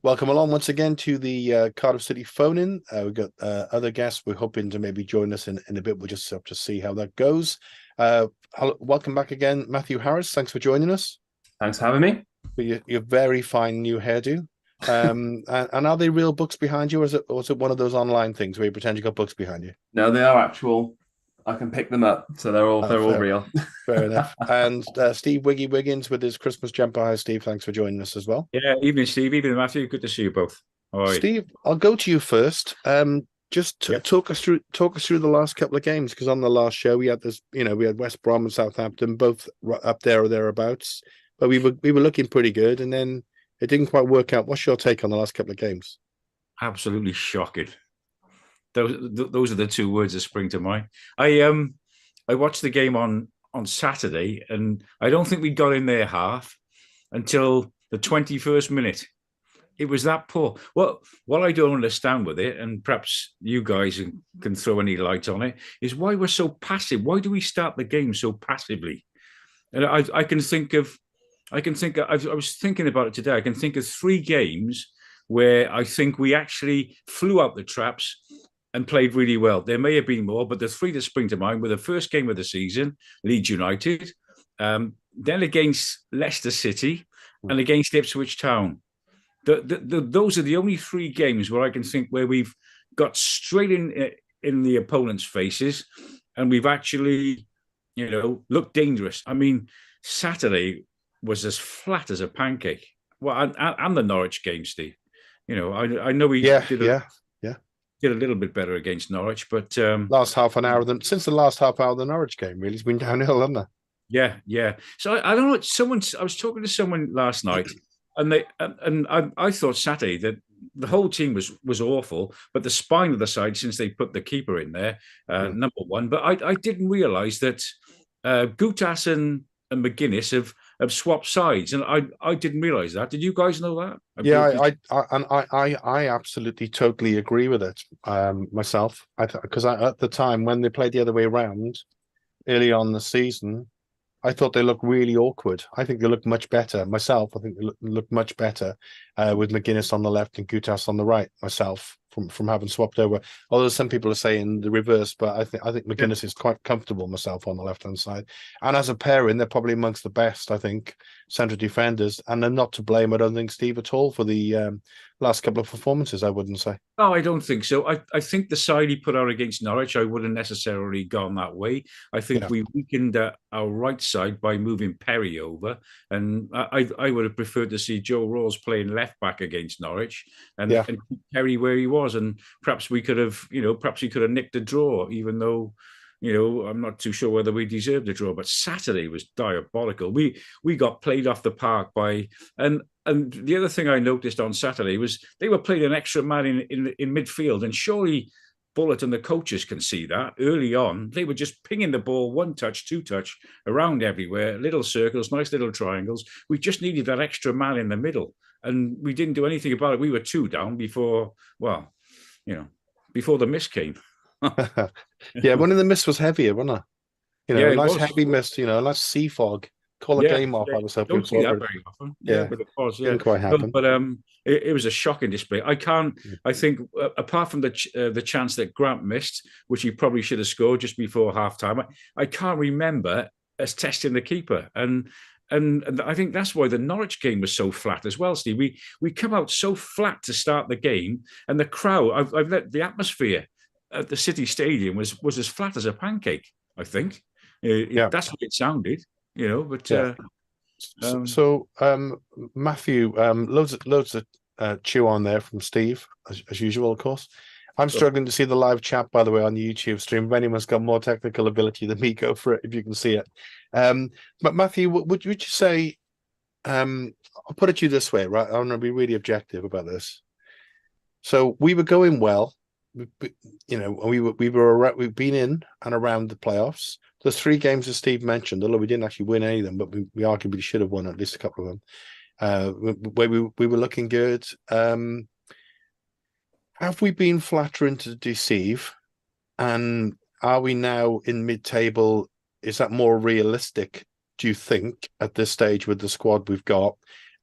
Welcome along once again to the Cardiff City phone-in. We've got other guests. We're hoping to maybe join us in a bit. We'll just have to see how that goes. Welcome back again, Matthew Harris. Thanks for joining us. Thanks for having me. For your very fine new hairdo. And are they real books behind you, or is it one of those online things where you pretend you got books behind you? No, they are actual. I can pick them up, so they're all real. Fair enough. And Steve Wiggy Wiggins with his Christmas jumper. Hi, Steve. Thanks for joining us as well. Yeah, evening, Steve. Evening, Matthew. Good to see you both. All right, Steve, I'll go to you first. Yep. Talk us through the last couple of games, because on the last show we had this, we had West Brom and Southampton both up there or thereabouts, but we were looking pretty good, and then it didn't quite work out. What's your take on the last couple of games? absolutely shocking. Those are the two words that spring to mind. I watched the game on Saturday, and I don't think we got in their half until the 21st minute. It was that poor. Well, what I don't understand with it, and perhaps you guys can throw any light on it, is why we're so passive. Why do we start the game so passively? And I can think of, I was thinking about it today. I can think of three games where I think we actually flew out the traps and played really well. There may have been more, but the three that spring to mind were the first game of the season, Leeds United, then against Leicester City, and against Ipswich Town. Those are the only three games where I can think where we've got straight in the opponent's faces, and we've actually, looked dangerous. I mean, Saturday was as flat as a pancake. Well, and the Norwich game, Steve. I know we did a little bit better against Norwich, but Last half an hour of them since the last half hour of the Norwich game, really, it's been downhill, hasn't it? yeah. So I don't know. I was talking to someone last night, and I thought Saturday that the whole team was awful, but the spine of the side, since they put the keeper in there, number one. But I didn't realise that Gutas and McGuinness have swapped sides, and I didn't realise that. Did you guys know that? I absolutely totally agree with it myself. Because at the time when they played the other way around early on the season, I thought they looked really awkward. I think they look much better. Myself, I think they look much better with McGuinness on the left and Gutas on the right. Myself, from having swapped over. Although some people are saying the reverse, but I think McGuinness is quite comfortable myself on the left hand side. And as a pairing, they're probably amongst the best, I think, central defenders. And they're not to blame, I don't think, Steve, at all for the last couple of performances. I wouldn't say. No, I don't think so. I think the side he put out against Norwich, I wouldn't necessarily gone that way. I think we weakened our right side by moving Perry over, and I would have preferred to see Joe Rose playing left back against Norwich and keep Perry where he was, and perhaps we could have, perhaps he could have nicked a draw, even though. I'm not too sure whether we deserved a draw, but Saturday was diabolical. We got played off the park by, and the other thing I noticed on Saturday was they were playing an extra man in midfield, and surely Bullet and the coaches can see that early on. They were just pinging the ball one touch, two touch around everywhere, little circles, nice little triangles. We just needed that extra man in the middle, and we didn't do anything about it. We were two down before the miss came. One of the mist was heavier, wasn't it? A nice was. heavy mist, a nice sea fog. Call a game off. I was hoping don't see that very often. But it was. Didn't quite happen. But it was a shocking display. I think apart from the chance that Grant missed, which he probably should have scored just before half time, I can't remember us testing the keeper. And I think that's why the Norwich game was so flat as well, Steve. We come out so flat to start the game, and the crowd, I've let the atmosphere at the City Stadium was as flat as a pancake. I think that's what it sounded, But Matthew, loads of chew on there from Steve as usual, of course. I'm struggling to see the live chat, by the way, on the YouTube stream. If anyone's got more technical ability than me, go for it if you can see it. But Matthew, would you say? I'll put it to you this way, right? I'm going to be really objective about this. So we were going well. We've been in and around the playoffs. The three games that Steve mentioned, although we didn't actually win any of them, but we arguably should have won at least a couple of them. Where we were looking good. Have we been flattering to deceive? And are we now in mid-table? Is that more realistic, do you think, at this stage with the squad we've got?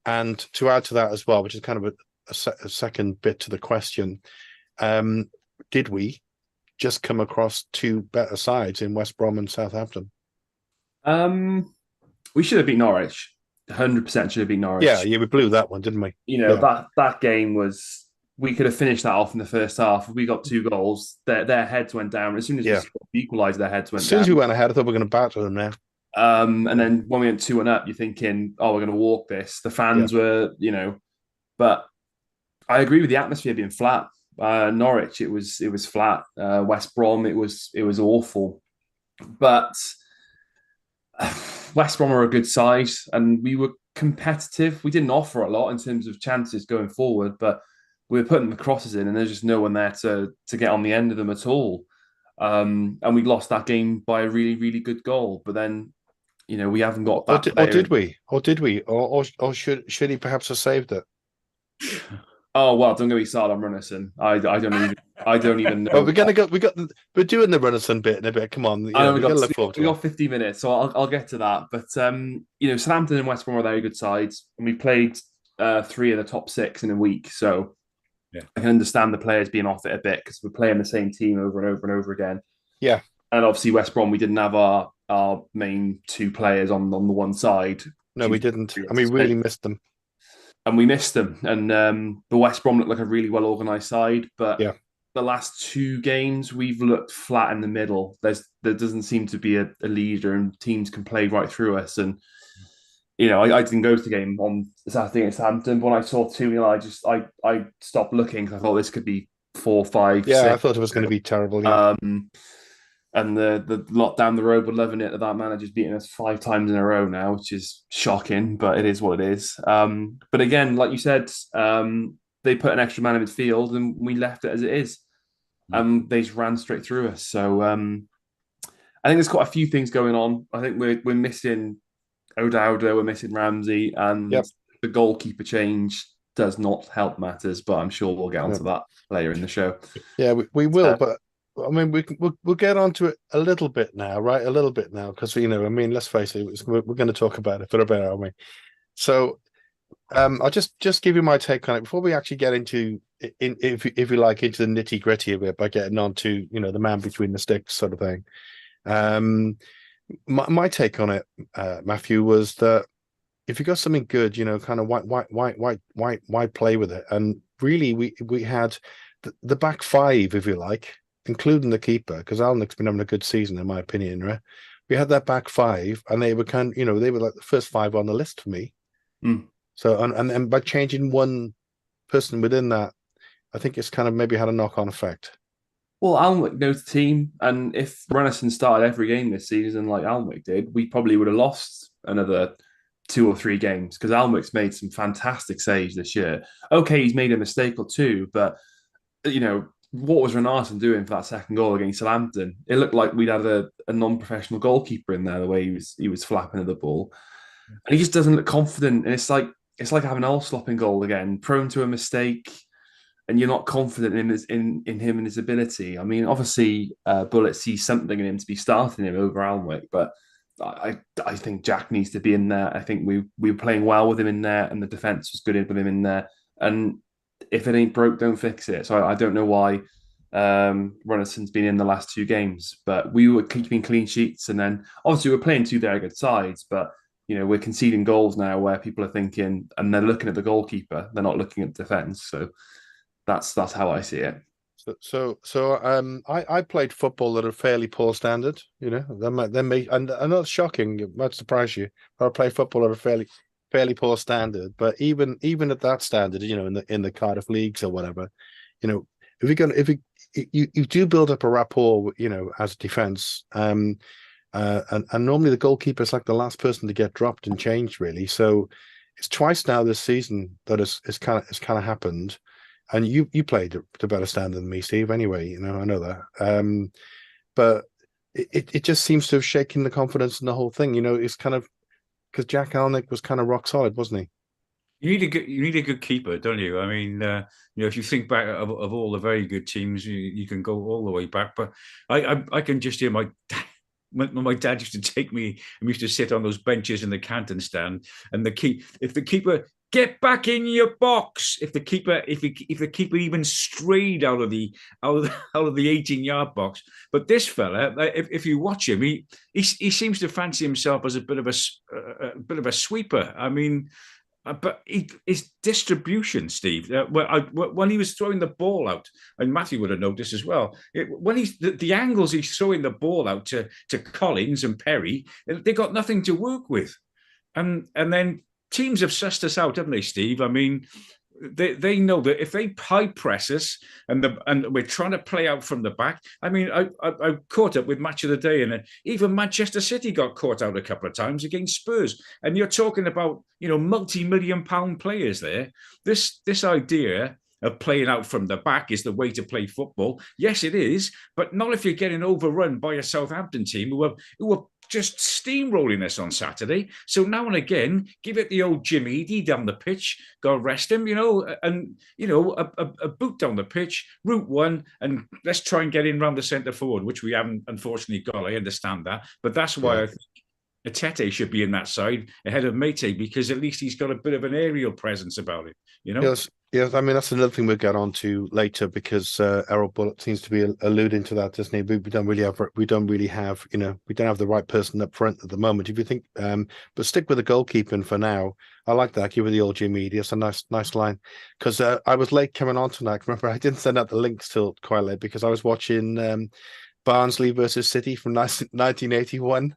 And to add to that as well, which is kind of a second bit to the question. Did we just come across two better sides in West Brom and Southampton? We should have beat Norwich. 100% should have beat Norwich. Yeah, we blew that one, didn't we? You know, Yeah. that game was, we could have finished that off in the first half. We got 2 goals. Their heads went down. As soon as we equalised, their heads went down. As soon as we went ahead, I thought we were going to batter them now. And then when we went 2-1 up, you're thinking, oh, we're going to walk this. The fans were, but I agree with the atmosphere being flat. Norwich, it was flat. West Brom, it was awful. But West Brom are a good side, and we were competitive. We didn't offer a lot in terms of chances going forward, but we were putting the crosses in, and there's just no one there to get on the end of them at all. And we lost that game by a really, really good goal. But then, we haven't got that. Or did we? Or should he perhaps have saved it? Oh well, don't get me started on Runnison. I don't even know. Well, we're doing the Runnison bit in a bit. Come on, we got 50 minutes, so I'll get to that. But Southampton and West Brom are very good sides, and we played 3 of the top 6 in a week. So I can understand the players being off it a bit because we're playing the same team over and over and over again. Yeah, and obviously West Brom, we didn't have our main 2 players on the one side. No, we didn't, and we really missed them. And we missed them. And the West Brom looked like a really well-organised side. But the last 2 games, we've looked flat in the middle. There doesn't seem to be a leader, and teams can play right through us. And, I didn't go to the game on Saturday against Southampton. But when I saw 2-0, I stopped looking because I thought this could be 4, 5, 6. I thought it was going to be terrible. Yeah. And the lot down the road were loving it that manager's beaten us 5 times in a row now, which is shocking, but it is what it is. But again, like you said, they put an extra man in midfield and we left it as it is. They just ran straight through us. So I think there's quite a few things going on. I think we're missing O'Dowda, we're missing Ramsey, and the goalkeeper change does not help matters, but I'm sure we'll get onto that later in the show. Yeah, we will, but I mean, we'll get onto it a little bit now, right? A little bit now, because let's face it, we're going to talk about it for a bit, aren't we? So, I'll just give you my take on it before we actually get into, if you like, into the nitty gritty of it by getting on to the man between the sticks sort of thing. My take on it, Matthew, was that if you got something good, kind of why play with it? And really, we had the back 5, if you like, including the keeper, because Alnwick's been having a good season, in my opinion, right? We had that back 5, and they were they were like the first 5 on the list for me. So, and by changing one person within that, I think it's kind of maybe had a knock-on effect. Well, Alnwick knows the team, and if Runnison started every game this season like Alnwick did, we probably would have lost another 2 or 3 games, because Alnwick's made some fantastic saves this year. Okay, he's made a mistake or 2, but what was Renarson doing for that second goal against Southampton? It looked like we'd had a non-professional goalkeeper in there, the way he was flapping at the ball. And he just doesn't look confident. And it's like having Allslop in goal again, prone to a mistake, and you're not confident in him and his ability. I mean, obviously, Bullet sees something in him to be starting him over Alnwick, but I think Jack needs to be in there. I think we were playing well with him in there, and the defence was good with him in there. And if it ain't broke, don't fix it. So I don't know why Runnison's been in the last 2 games, but we were keeping clean sheets, and then obviously we're playing 2 very good sides, but we're conceding goals now where people are thinking, and they're looking at the goalkeeper, they're not looking at defence. So that's how I see it. I played football at a fairly poor standard. And I know it's shocking, it might surprise you, but I played football at a fairly poor standard. But even at that standard, in the Cardiff leagues or whatever, if you do build up a rapport, as a defence, and normally the goalkeeper is like the last person to get dropped and changed, really. So it's twice now this season that it's kind of happened. And you played to better standard than me, Steve. Anyway, I know that. But it just seems to have shaken the confidence in the whole thing. It's kind of because Jack Alnwick was kind of rock solid, wasn't he? You need a good keeper, don't you? I mean, if you think back of all the very good teams, you can go all the way back. But I can just hear my dad used to take me, and we used to sit on those benches in the Canton stand, and if the keeper get back in your box. If the keeper even strayed out of the 18-yard box. But this fella, if you watch him, he seems to fancy himself as a bit of a sweeper. I mean, but his distribution, Steve, when he was throwing the ball out, and Matthew would have noticed as well, when the angles he's throwing the ball out to Collins and Perry, they got nothing to work with, and then teams have sussed us out, haven't they, Steve? I mean, they know that if they high press us and we're trying to play out from the back. I mean, I caught up with Match of the Day, and even Manchester City got caught out a couple of times against Spurs. And you're talking about, multi-million-pound players there. This idea of playing out from the back is the way to play football. Yes, it is, but not if you're getting overrun by a Southampton team who are just steamrolling us on Saturday. So now and again, give it the old Jim Eady down the pitch, go rest him, and a boot down the pitch, route one, and let's try and get in round the centre forward, which we haven't unfortunately got. I understand that, but that's why I think Atete should be in that side ahead of Mate, because at least he's got a bit of an aerial presence about it. Yes. I mean, that's another thing we'll get on to later, because Errol Bullock seems to be alluding to that, doesn't he? We don't really have we don't have the right person up front at the moment. If you think, but stick with the goalkeeping for now. I like that. Give it the old Jim Eady. It's a nice line, because I was late coming on tonight. Remember, I didn't send out the links till quite late because I was watching Barnsley versus City from 1981.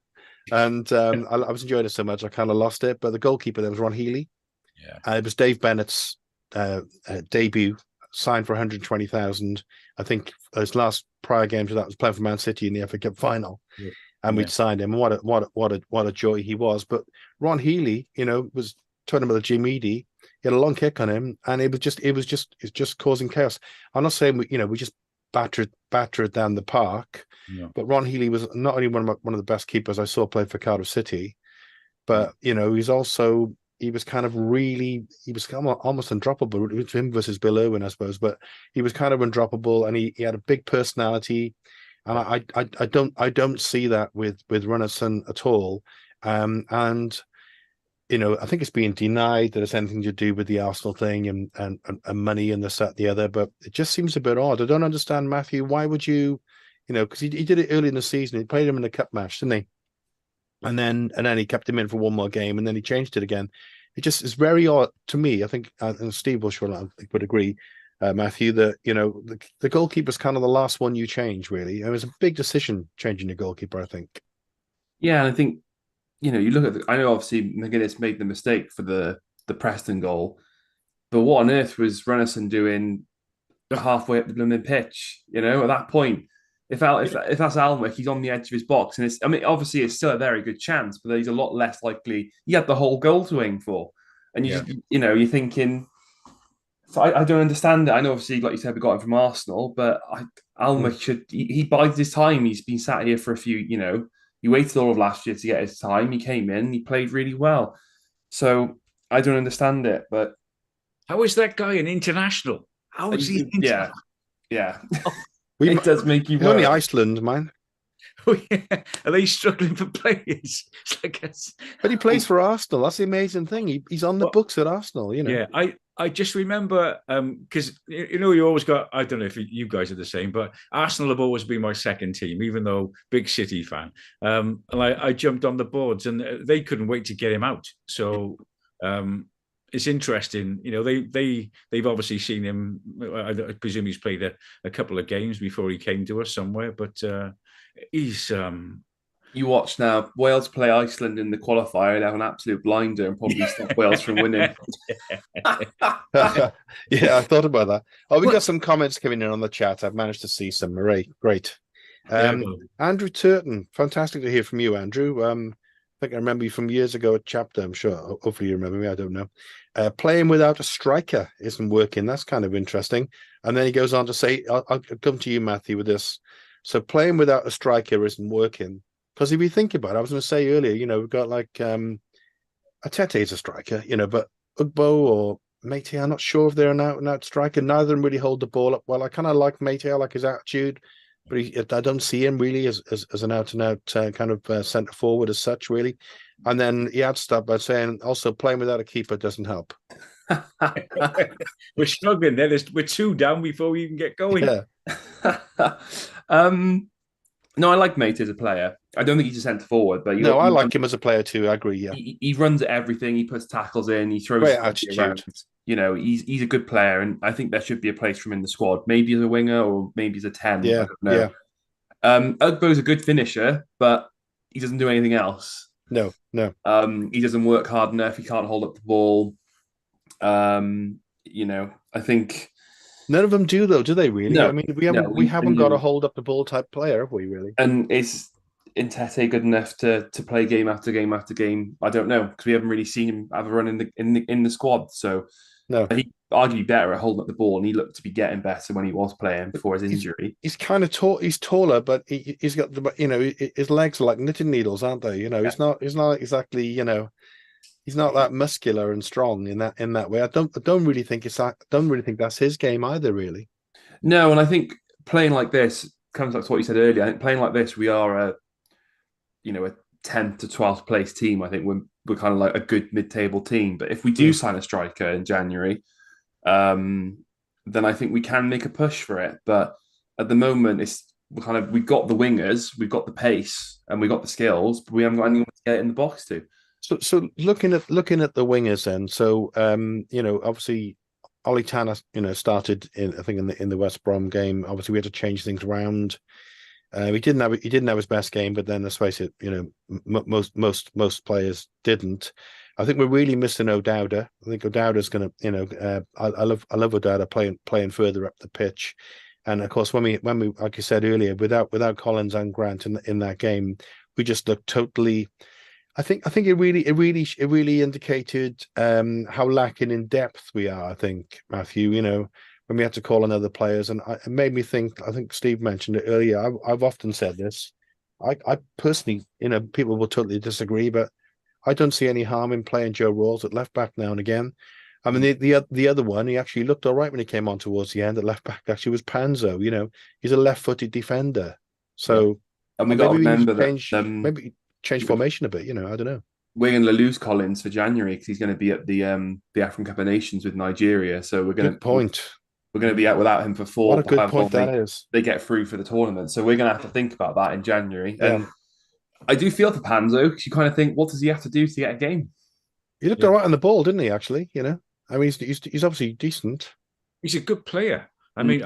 And I was enjoying it so much I kind of lost it. But the goalkeeper there was Ron Healy. Yeah, it was Dave Bennett's debut, signed for 120,000. I think his last prior game to that was playing for Man City in the FA Cup final, and we'd signed him. What a joy he was. But Ron Healy, was talking about the Jim Eady. He had a long kick on him, and it was just causing chaos. I'm not saying we just battered down the park. Yeah. But Ron Healy was not only one of the best keepers I saw play for Cardiff City, but he was almost undroppable. It was him versus Bill Irwin, I suppose, but he was kind of undroppable, and he had a big personality, and I don't see that with Runnison at all. I think it's being denied that it's anything to do with the Arsenal thing and money and this, that, the other, but it just seems a bit odd. I don't understand, Matthew. Why would you, because he did it early in the season. He played him in a cup match, didn't he? And then he kept him in for one more game, and then he changed it again. It just is very odd to me. I think, and Steve would agree, Matthew, that the goalkeeper's kind of the last one you change. Really, it was a big decision changing your goalkeeper, I think. Yeah, and I think you look at I know obviously McGuinness made the mistake for the Preston goal, but what on earth was Runnison doing halfway up the blooming pitch? At that point. If that's Alnwick, he's on the edge of his box, and obviously it's still a very good chance, but he's a lot less likely. He had the whole goal to aim for, and you're thinking. So I don't understand it. I know, obviously, like you said, we got him from Arsenal, but Alnwick he bides his time. He's been sat here for a few. He waited all of last year to get his time. He came in, he played really well. So I don't understand it. But how is that guy an international? How is he? Yeah. It does make you worry. Only Iceland, man. Oh, yeah. Are they struggling for players? But he plays for Arsenal. That's the amazing thing. He's on the books at Arsenal, Yeah, I just remember, because, you always got, I don't know if you guys are the same, but Arsenal have always been my second team, even though big City fan. And I jumped on the boards, and they couldn't wait to get him out. So it's interesting, they've obviously seen him. I presume he's played a couple of games before he came to us somewhere, but he's. You watch now, Wales play Iceland in the qualifier, and have an absolute blinder and probably stop Wales from winning. Yeah, I thought about that. Oh, we got some comments coming in on the chat. I've managed to see some. Great. Andrew Turton, fantastic to hear from you, Andrew. I think I remember you from years ago at Chapter. I'm sure. Hopefully you remember me. I don't know. Playing without a striker isn't working. That's kind of interesting. And then he goes on to say, I'll come to you, Matthew, with this. So playing without a striker isn't working. Because if you think about it, I was going to say earlier, we've got like Atete is a striker, but Ugbo or Mété, I'm not sure if they're an out-and-out striker. Neither of them really hold the ball up well. I kind of like Mété. I like his attitude. But I don't see him really as an out-and-out kind of centre forward as such, really. And then he adds stuff by saying, also playing without a keeper doesn't help. We're struggling there. We're 2 down before we even get going. Yeah. No, I like Mate as a player. I don't think he's a centre forward, but No, I like him as a player too. I agree. Yeah. he runs at everything. He puts tackles in. He throws Great everybody attitude. around. You know, he's a good player, and I think there should be a place for him in the squad. Maybe as a winger or maybe as a 10. I Yeah. don't know. Ugbo's a good finisher, but he doesn't do anything else. No. He doesn't work hard enough. He can't hold up the ball. You know, I think None of them do though, do they really? No, I mean, no, we haven't got a hold up the ball type player, have we really? And is Intete good enough to play game after game after game? I don't know, because we haven't really seen him have a run in the squad. So No. he arguably better at holding up the ball, and he looked to be getting better when he was playing before his injury. He's kind of tall. He's taller, but he's got the, you know, his legs are like knitting needles, aren't they? You know, he's not exactly, you know, he's not that muscular and strong in that way. I don't really think that's his game either, really. No, and I think playing like this comes back to what you said earlier. I think playing like this, we are a 10th to 12th place team. I think we're kind of like a good mid-table team. But if we do sign a striker in January, then I think we can make a push for it. But at the moment, we've got the wingers, we've got the pace, and we've got the skills, but we haven't got anyone to get it in the box to. So looking at the wingers then, so you know, obviously Ollie Tanner, you know, started I think in the West Brom game. Obviously we had to change things around. He didn't have his best game, but then let's face it, you know, most players didn't. I think we're really missing O'Dowda. I think O'Dowda's going to, you know, I love O'Dowda playing further up the pitch, and of course when we like you said earlier, without Collins and Grant in that game, we just looked totally. I think it really indicated how lacking in depth we are. I think, Matthew, you know, when we had to call on other players, and it made me think. I think Steve mentioned it earlier. I've often said this. I personally, you know, people will totally disagree, but I don't see any harm in playing Joe Rawls at left back now and again. I mean, the other one, he actually looked all right when he came on towards the end at left back. Actually, was Panzo. You know, he's a left-footed defender, so and we got to remember maybe change formation a bit. You know, I don't know. We're going to lose Collins for January because he's going to be at the African Cup of Nations with Nigeria. So we're going to be out without him for 4. What a good point that is. They get through for the tournament, so we're going to have to think about that in January. Yeah. And I do feel for Panzo because you kind of think, what does he have to do to get a game? He looked all right on the ball, didn't he? Actually, you know, I mean, he's obviously decent. He's a good player. I mean,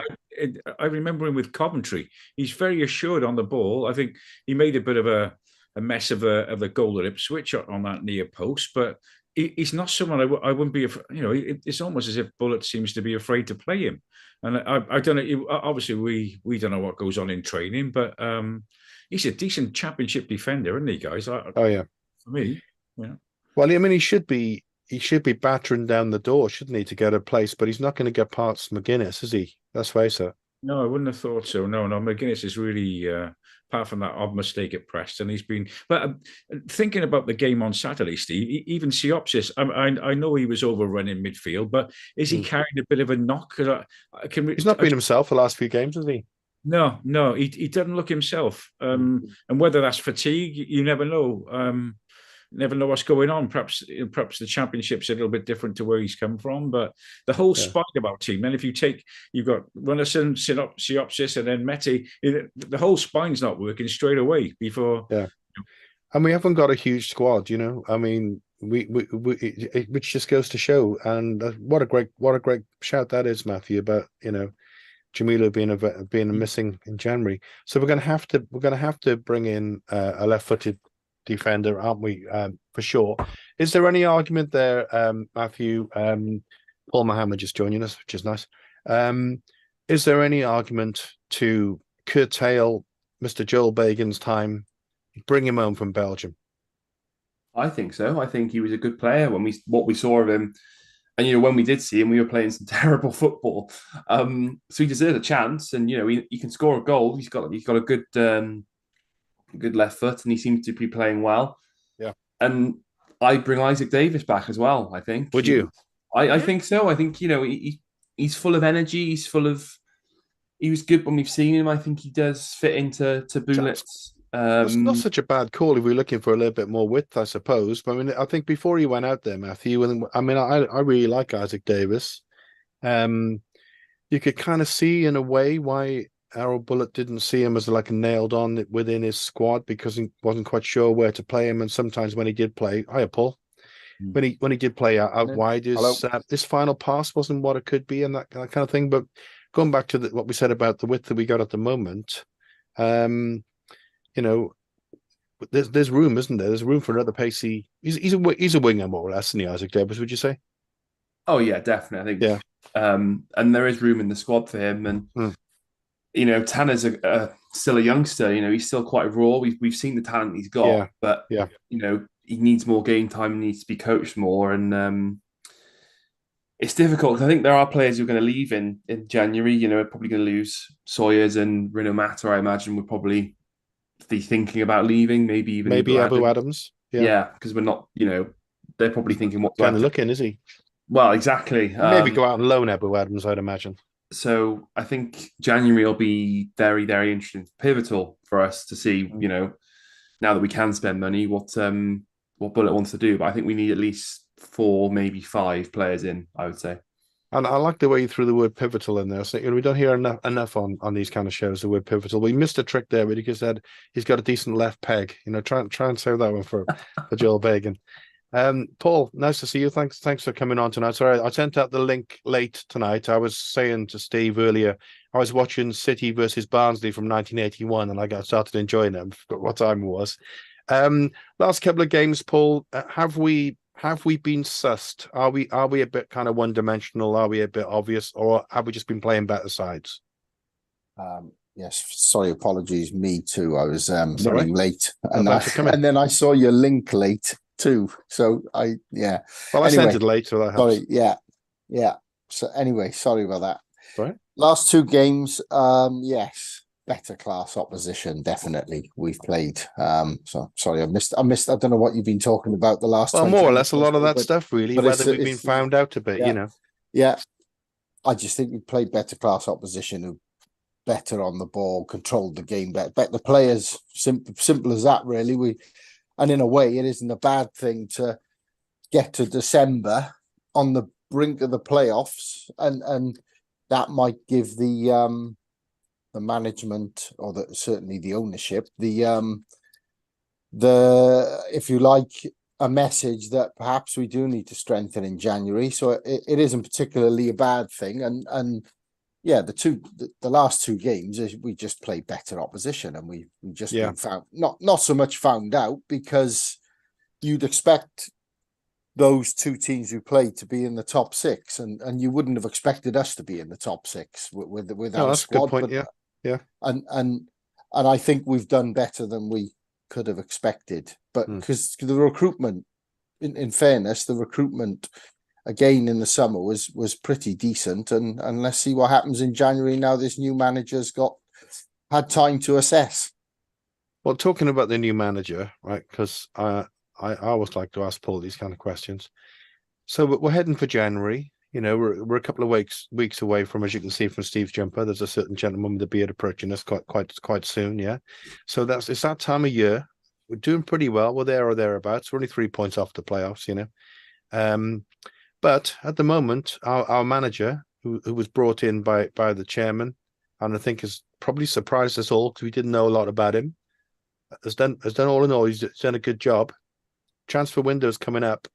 I remember him with Coventry. He's very assured on the ball. I think he made a bit of a mess of a goal at Ipswich on that near post, but he's not someone I wouldn't be. You know, it's almost as if Bullet seems to be afraid to play him. And I don't know. Obviously, we don't know what goes on in training, but he's a decent championship defender, isn't he, guys? Oh yeah, for me, yeah. Well, I mean, he should be battering down the door, shouldn't he, to get a place? But he's not going to get past McGuinness, is he? Let's face it. No, I wouldn't have thought so. No, McGuinness is really, apart from that odd mistake at Preston, he's been. But thinking about the game on Saturday, Steve, even Siopsis, I know he was overrunning midfield, but is he carrying a bit of a knock? He's not been himself the last few games, has he? No, he doesn't look himself. And whether that's fatigue, you never know. Never know what's going on. Perhaps the championship's a little bit different to where he's come from, but the whole spine of our team. And if you've got Runnison, Siopsis, and then Meti, the whole spine's not working straight away before. Yeah, and we haven't got a huge squad. You know, I mean, which just goes to show. And what a great shout that is, Matthew, about, you know, Jamilu being missing in January. So we're going to have to bring in a left-footed defender, aren't we? For sure. Is there any argument there, Matthew? Paul Mohammed just joining us, which is nice. Is there any argument to curtail Mr. Joel Bagan's time, bring him home from Belgium? I think so. I think he was a good player what we saw of him, and you know, when we did see him, we were playing some terrible football. So he deserved a chance, and you know, he can score a goal. He's got a good left foot, and he seems to be playing well. Yeah. And I'd bring Isaac Davis back as well, I think. Would you? I think so. I think, you know, he's full of energy. He was good when we've seen him. I think he does fit into Bullett's That's not such a bad call if we're looking for a little bit more width, I suppose. But I mean, I think before he went out there, Matthew, and I mean, I really like Isaac Davis. You could kind of see in a way why Errol Bullock didn't see him as like nailed on within his squad because he wasn't quite sure where to play him. And sometimes when he did play, hiya Paul, when he did play out wide, his final pass wasn't what it could be and that kind of thing. But going back to what we said about the width that we got at the moment, you know, there's room, isn't there? There's room for another pacey. He's a winger more or less, isn't he, Isaac Davis? Would you say? Oh yeah, definitely. I think. Yeah. And there is room in the squad for him. And Tanner's still a youngster. He's still quite raw. We've seen the talent he's got, but he needs more game time. He needs to be coached more, and it's difficult because I think there are players who are going to leave in January. We're probably going to lose Sawyers and Rino Mata. I imagine we're probably be thinking about leaving. Maybe even Abu Adams. Yeah, because we're not. They're probably thinking what kind of looking, is he? Well, exactly. Maybe go out and loan Abu Adams, I'd imagine. So I think January will be very, very interesting, pivotal for us to see, now that we can spend money, what Bullet wants to do. But I think we need at least 4, maybe 5 players in, I would say. And I like the way you threw the word pivotal in there. So we don't hear enough on these kind of shows, the word pivotal. We missed a trick there, but he said he's got a decent left peg. Try and save that one for Joel Bagan. Paul, nice to see you. Thanks for coming on tonight. Sorry, I sent out the link late tonight. I was saying to Steve earlier, I was watching City versus Barnsley from 1981, and I got started enjoying it. I forgot what time it was. Last couple of games, Paul, have we been sussed? Are we a bit kind of one dimensional? Are we a bit obvious, or have we just been playing better sides? Yes, sorry, apologies. Me too. I was running late, and then I saw your link late too. So I sent it late, so that helps. Sorry, yeah. So anyway, sorry about that. Right. Last 2 games, yes, better class opposition. Definitely, we've played. So sorry, I missed. I don't know what you've been talking about the last. Well, more or less, a lot of that stuff, really. Whether we've been found out a bit, Yeah, I just think we played better class opposition who better on the ball, controlled the game better. The players, simple as that, really. And in a way, it isn't a bad thing to get to December on the brink of the playoffs, and that might give the management, or certainly the ownership, the if you like, a message that perhaps we do need to strengthen in January. So it isn't particularly a bad thing, and yeah, the last 2 games we just played better opposition, and we just been found not so much found out, because you'd expect those 2 teams who played to be in the top 6, and you wouldn't have expected us to be in the top 6 with our squad. Good point. Yeah. And I think we've done better than we could have expected, but because the recruitment, in fairness, the recruitment again in the summer was pretty decent, and let's see what happens in January now this new manager's had time to assess. Well, talking about the new manager, right? Because I always like to ask Paul these kind of questions. So we're heading for January. We're a couple of weeks away from, as you can see from Steve's jumper, there's a certain gentleman with a beard approaching us quite soon. Yeah, so it's that time of year. We're doing pretty well. We're there or thereabouts. We're only 3 points off the playoffs. But at the moment, our manager, who was brought in by the chairman, and I think has probably surprised us all because we didn't know a lot about him, has done all in all, he's done a good job. Transfer window's coming up.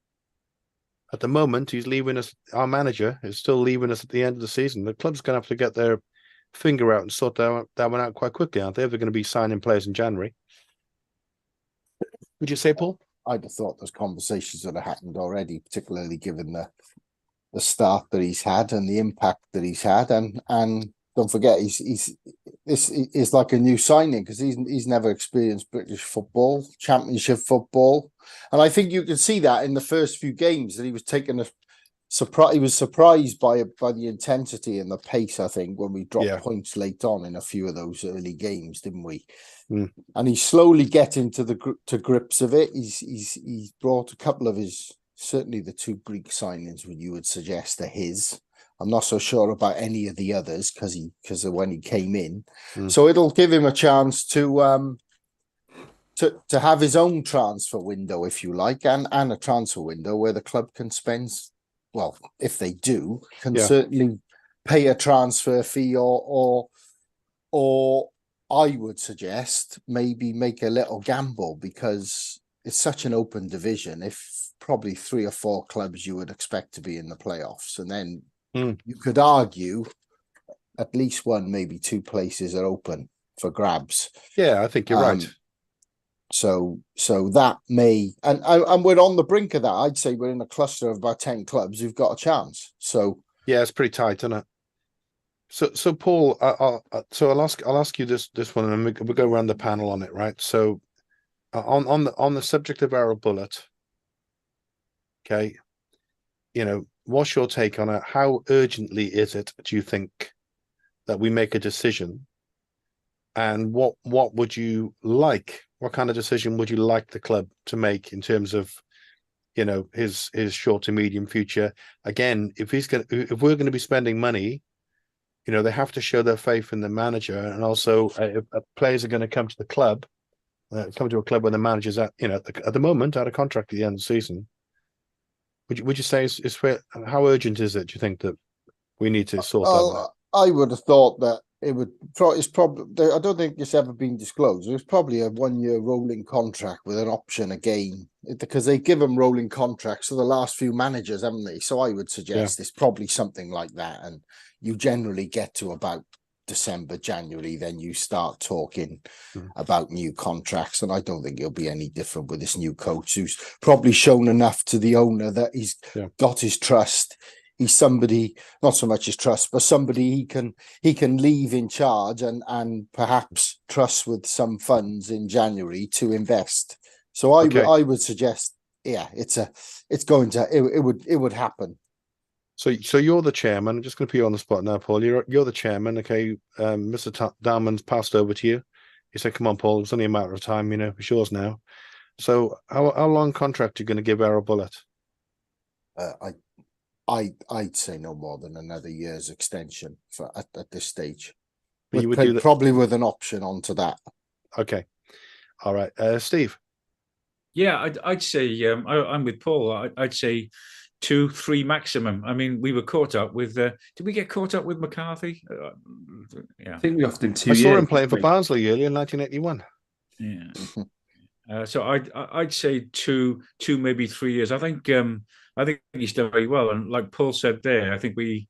At the moment, he's leaving us. Our manager is still leaving us at the end of the season. The club's going to have to get their finger out and sort that one out quite quickly, aren't they? If they're going to be signing players in January. Would you say, Paul? I'd have thought those conversations would have happened already, particularly given the start that he's had and the impact that he's had, and don't forget this is like a new signing, because he's never experienced British football, Championship football, and I think you can see that in the first few games that he was taking a surprise. He was surprised by the intensity and the pace. I think when we dropped points late on in a few of those early games, didn't we? And he's slowly getting to grips of it. He's brought a couple of his, certainly the 2 Greek signings you would suggest are his. I'm not so sure about any of the others because of when he came in. So it'll give him a chance to to have his own transfer window, if you like, and a transfer window where the club can spend, well, if they do, can certainly pay a transfer fee or I would suggest maybe make a little gamble, because it's such an open division. If probably 3 or 4 clubs you would expect to be in the playoffs, and then you could argue at least 1, maybe 2 places are open for grabs. Yeah, I think you're right. So that may, and we're on the brink of that. I'd say we're in a cluster of about 10 clubs who've got a chance. So yeah, it's pretty tight, isn't it? So Paul, I'll ask you this one, and we'll go around the panel on it, right? So on the subject of Arrow Bullet, okay, what's your take on it? How urgently is it, do you think, that we make a decision? And what would you like? What kind of decision would you like the club to make in terms of, his short to medium future? Again, if we're going to be spending money, they have to show their faith in the manager, and also if players are going to come to the club, come to a club where the manager's at the moment out of contract at the end of the season. Would you say is fair? How urgent is it? Do you think that we need to sort that one out? I would have thought that it's probably, I don't think it's ever been disclosed. It was probably a 1-year rolling contract with an option again, because they give them rolling contracts to the last few managers, haven't they? So I would suggest it's probably something like that. And you generally get to about December, January, then you start talking about new contracts. And I don't think it'll be any different with this new coach, who's probably shown enough to the owner that he's got his trust. He's somebody, not so much his trust, but somebody he can leave in charge and perhaps trust with some funds in January to invest. So I would suggest, it would happen. So you're the chairman. I'm just going to put you on the spot now, Paul. You're the chairman. Okay, Mr. Dalman's passed over to you. He said, "Come on, Paul. It's only a matter of time. It's yours now." So how long contract are you going to give Arrow Bullet? I'd say no more than another year's extension at this stage. You would do that, probably with an option onto that. Okay, all right, Steve. Yeah, I'd say I'm with Paul. I'd say 2, 3 maximum. I mean, we were caught up with. Did we get caught up with McCarthy? Yeah, I think we often 2 years. I saw him playing for Barnsley earlier in 1981. Yeah. So I'd say 2, maybe 3 years. I think he's done very well, and like Paul said there, I think we,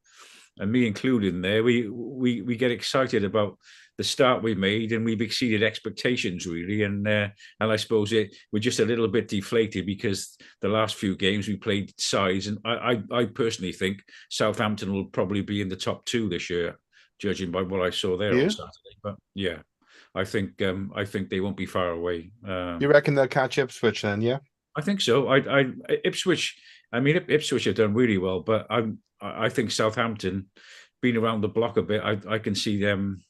and me included in there, we get excited about the start we made, and we've exceeded expectations really, and I suppose we're just a little bit deflated because the last few games we played sides, and I personally think Southampton will probably be in the top 2 this year, judging by what I saw there on Saturday. But yeah, I think they won't be far away. You reckon they'll catch Ipswich then? Yeah, I think so. Ipswich. I mean, Ipswich have done really well, but I think Southampton, being around the block a bit, I can see them,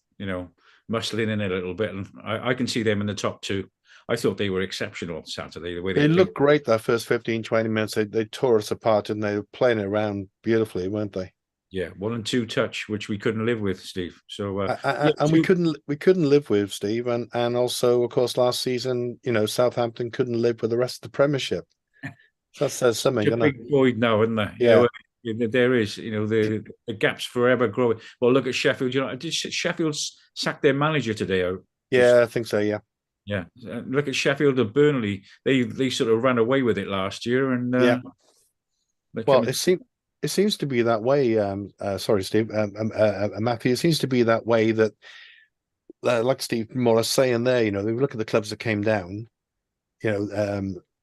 muscling in a little bit, and I can see them in the top 2. I thought they were exceptional Saturday. The way they looked great that first 15, 20 minutes. They tore us apart, and they were playing it around beautifully, weren't they? Yeah, 1 and 2 touch, which we couldn't live with, Steve. So and we couldn't live with, Steve, and also, of course, last season, Southampton couldn't live with the rest of the Premiership. That says something. It's a big void now, isn't there? Yeah. There is, the gap's forever growing. Well, look at Sheffield. Did Sheffield sack their manager today? Yeah, I think so. Yeah. Yeah. Look at Sheffield and Burnley. They sort of ran away with it last year, and well, it seems to be that way. Sorry, Steve, Matthew. It seems to be that way that, like Steve Morris saying there, we look at the clubs that came down.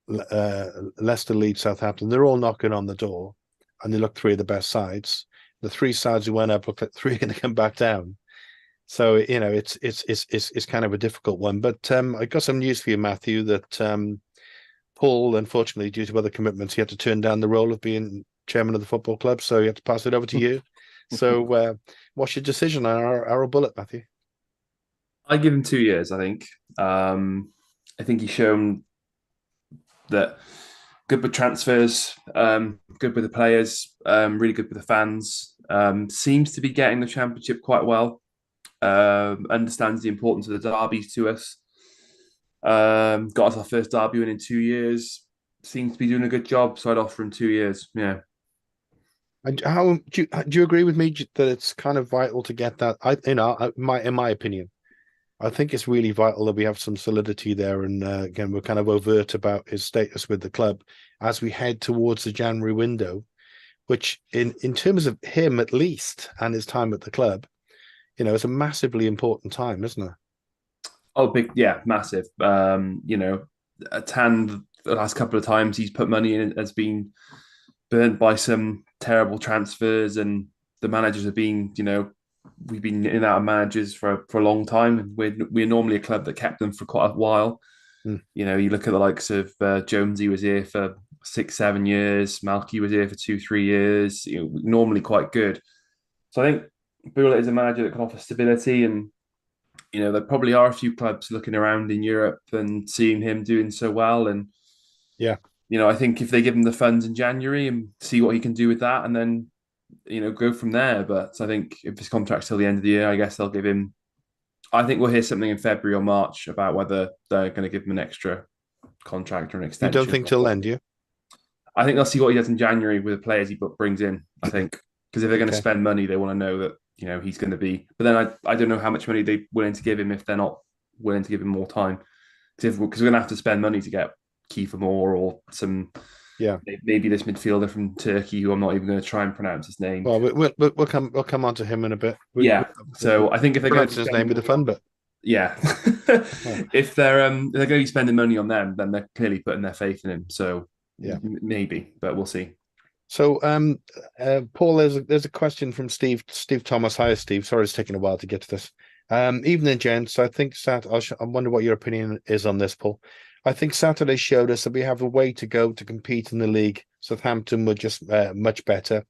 Leicester, Leeds, Southampton. They're all knocking on the door. And they look 3 of the best sides. The 3 sides who went up look like 3 going to come back down. So it's kind of a difficult one. But I got some news for you, Matthew. That Paul, unfortunately, due to other commitments, he had to turn down the role of being chairman of the football club. So he had to pass it over to you. So what's your decision on our Bullet, Matthew? I give him 2 years. I think. I think he's shown that. Good with transfers, good with the players, really good with the fans. Seems to be getting the Championship quite well. Understands the importance of the derbies to us. Got us our first derby win in 2 years. Seems to be doing a good job, so I'd offer him 2 years. Yeah. And how do you agree with me that it's kind of vital to get that? In my opinion, I think it's really vital that we have some solidity there. And again, we're kind of overt about his status with the club as we head towards the January window, which in terms of him at least and his time at the club, it's a massively important time, isn't it? Oh, big, yeah, massive. Tan the last couple of times he's put money in has been burnt by some terrible transfers, and the managers have been, we've been in and out of managers for a long time, and we're normally a club that kept them for quite a while. You look at the likes of Jonesy was here for 6-7 years, Malky was here for 2-3 years. Normally quite good. So I think Bula is a manager that can offer stability, and there probably are a few clubs looking around in Europe and seeing him doing so well. And yeah, I think if they give him the funds in January and see what he can do with that, and then go from there. But I think if his contract's till the end of the year, I guess they'll give him. I think we'll hear something in February or March about whether they're going to give him an extra contract or an extension. You don't think till then, do you? I think they'll see what he does in January with the players he brings in. I think because if they're going to spend money, they want to know that he's going to be. But then I don't know how much money they're willing to give him if they're not willing to give him more time. Because we're going to have to spend money to get Kiefer Moore or some. Yeah, maybe this midfielder from Turkey who I'm not even going to try and pronounce his name. Well, we'll come on to him in a bit. So I think if they're going to his name with the fun bit. Yeah, if they're going to be spending money on them, then they're clearly putting their faith in him. So yeah, maybe, but we'll see. So, Paul, there's a question from Steve Thomas. Hi, Steve. Sorry, it's taking a while to get to this. Evening, gents. I think I wonder what your opinion is on this, Paul. I think Saturday showed us that we have a way to go to compete in the league. Southampton were just much better,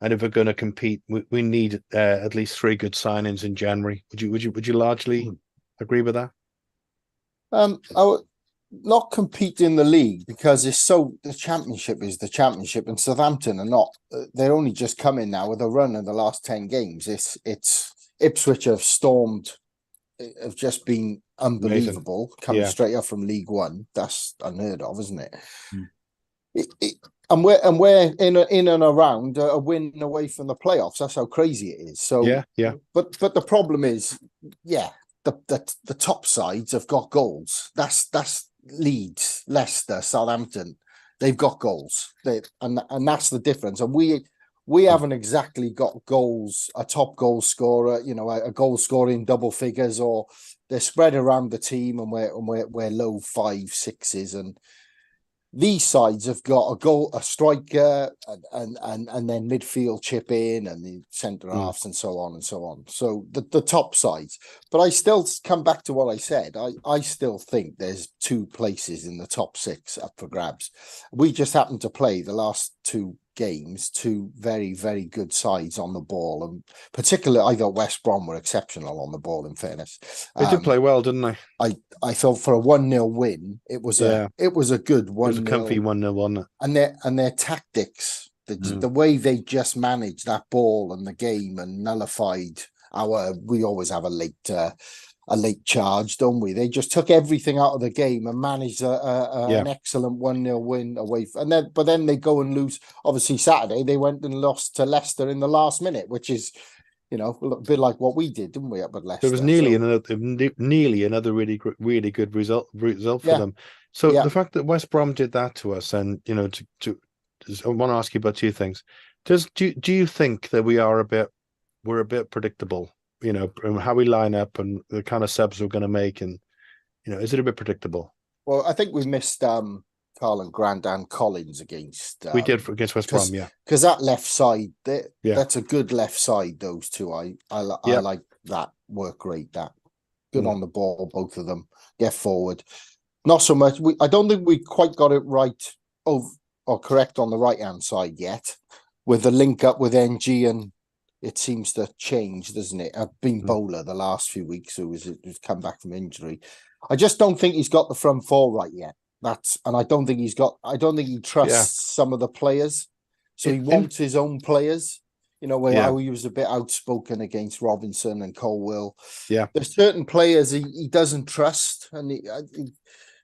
and if we're going to compete, we need at least 3 good signings in January. Would you largely agree with that? I would not compete in the league because the championship is the championship, and Southampton are not. They're only just coming now with a run in the last 10 games. It's Ipswich have just been unbelievable. Amazing. Coming straight up from League One, that's unheard of, isn't it? Mm. And we're in and around a win away from the playoffs. That's how crazy it is. So yeah. But the problem is, the top sides have got goals. That's Leeds, Leicester, Southampton. They've got goals. And that's the difference. And we haven't exactly got goals, a top goal scorer, a goal scorer in double figures, or they're spread around the team, and we're low 5-6s. And these sides have got a striker, and then midfield chip in, and the centre halves, and so on and so on. So the top sides. But I still come back to what I said. I still think there's 2 places in the top 6 up for grabs. We just happened to play the last 2 games, 2 very, very good sides on the ball, and particularly I thought West Brom were exceptional on the ball, in fairness. They did play well, didn't they? I thought for a 1-0 win, it was a good 1-0. It was a comfy 1-0, wasn't it? And their tactics, the way they just managed that ball and the game and nullified we always have a late charge, don't we? They just took everything out of the game and managed an excellent 1-0 win away. But then they go and lose. Obviously, Saturday they went and lost to Leicester in the last minute, which is, a bit like what we did, didn't we, up at Leicester? There was nearly another really good result for them. So the fact that West Brom did that to us, and I want to ask you about 2 things. Do you think that we're a bit predictable? How we line up and the kind of subs we're going to make, and is it a bit predictable? Well, I think we missed Carlin Grant and Collins against. We did against West Brom, because that left side, that's a good left side. Those 2, I like that work rate. That good on the ball, both of them. Get forward, not so much. I don't think we quite got it right or correct on the right hand side yet, with the link up with NG and. It seems to change, doesn't it? I've been bowler the last few weeks, who's come back from injury. I just don't think he's got the front 4 right yet. I don't think he trusts some of the players. So he wants his own players. You know, where Yeah. he was a bit outspoken against Robinson and Colwill. Yeah. There's certain players he doesn't trust, and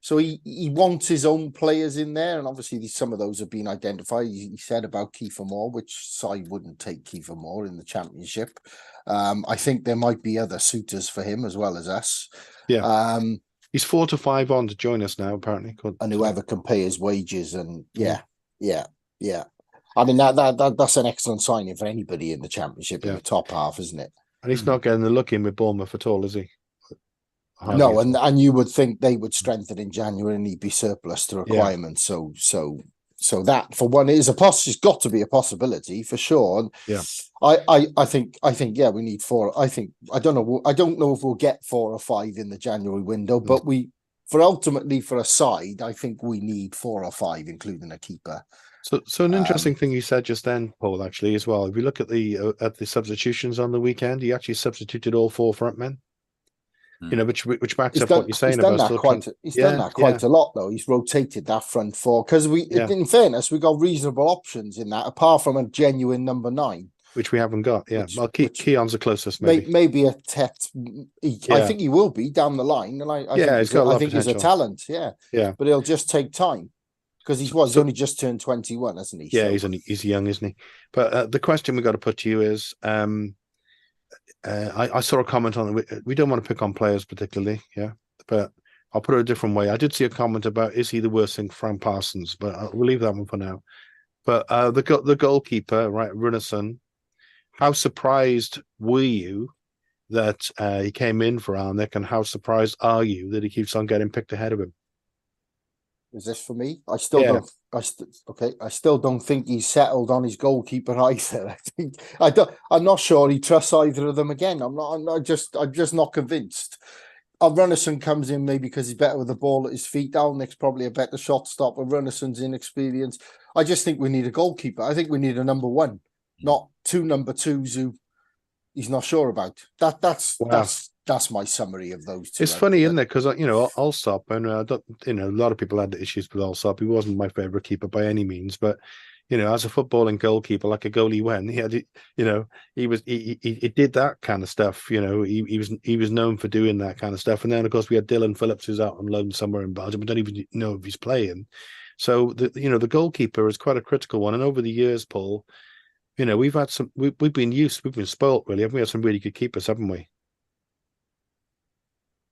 so he wants his own players in there, and obviously some of those have been identified. He said about Kiefer Moore, which side wouldn't take Kiefer Moore in the Championship. I think there might be other suitors for him as well as us. Yeah. He's 4 to 5 on to join us now, apparently. And whoever can pay his wages, and yeah. I mean that's an excellent signing for anybody in the Championship in the top half, isn't it? And he's not getting the look in with Bournemouth at all, is he? Hardly No, at all. and you would think they would strengthen in January and he'd be surplus to requirements. So that for one is it's got to be a possibility for sure. And yeah, I think we need 4. I don't know if we'll get 4 or 5 in the January window, but ultimately for a side, I think we need 4 or 5, including a keeper. So an interesting thing you said just then, Paul, actually, as well. If you look at the substitutions on the weekend, he actually substituted all 4 front men. You know, which backs up what you're saying about he's done that quite a lot, though. He's rotated that front 4 because in fairness, we got reasonable options in that, apart from a genuine number 9, which we haven't got. Yeah, well, Keon's the closest, maybe. Maybe a Tet. I think he will be down the line, and I think he's a talent. Yeah, but it'll just take time. Because he's only just turned 21, hasn't he? Yeah, he's young, isn't he? But the question we got to put to you is, I saw a comment on it. We don't want to pick on players particularly, but I'll put it a different way. I did see a comment about, is he the worst thing, Frank Parsons? But we'll leave that one for now. But the goalkeeper, right, Runarsson, how surprised were you that he came in for Alnwick, and how surprised are you that he keeps on getting picked ahead of him? Is this for me? I still don't think he's settled on his goalkeeper either. I'm not sure he trusts either of them again. I'm just not convinced. Runarsson comes in maybe because he's better with the ball at his feet. Alnwick's probably a better shot stopper. Runarsson's inexperienced. I just think we need a goalkeeper. I think we need a number 1, not 2 number 2s who he's not sure about. That's my summary of those 2. It's funny, isn't it? Because Allsop, and a lot of people had issues with Allsop. He wasn't my favorite keeper by any means, but as a footballing goalkeeper, like a goalie when he had, he did that kind of stuff. He was known for doing that kind of stuff. And then of course we had Dylan Phillips, who's out on loan somewhere in Belgium. We don't even know if he's playing. So the goalkeeper is quite a critical one. And over the years, Paul, we've had we've been spoilt really. Haven't we had some really good keepers, haven't we?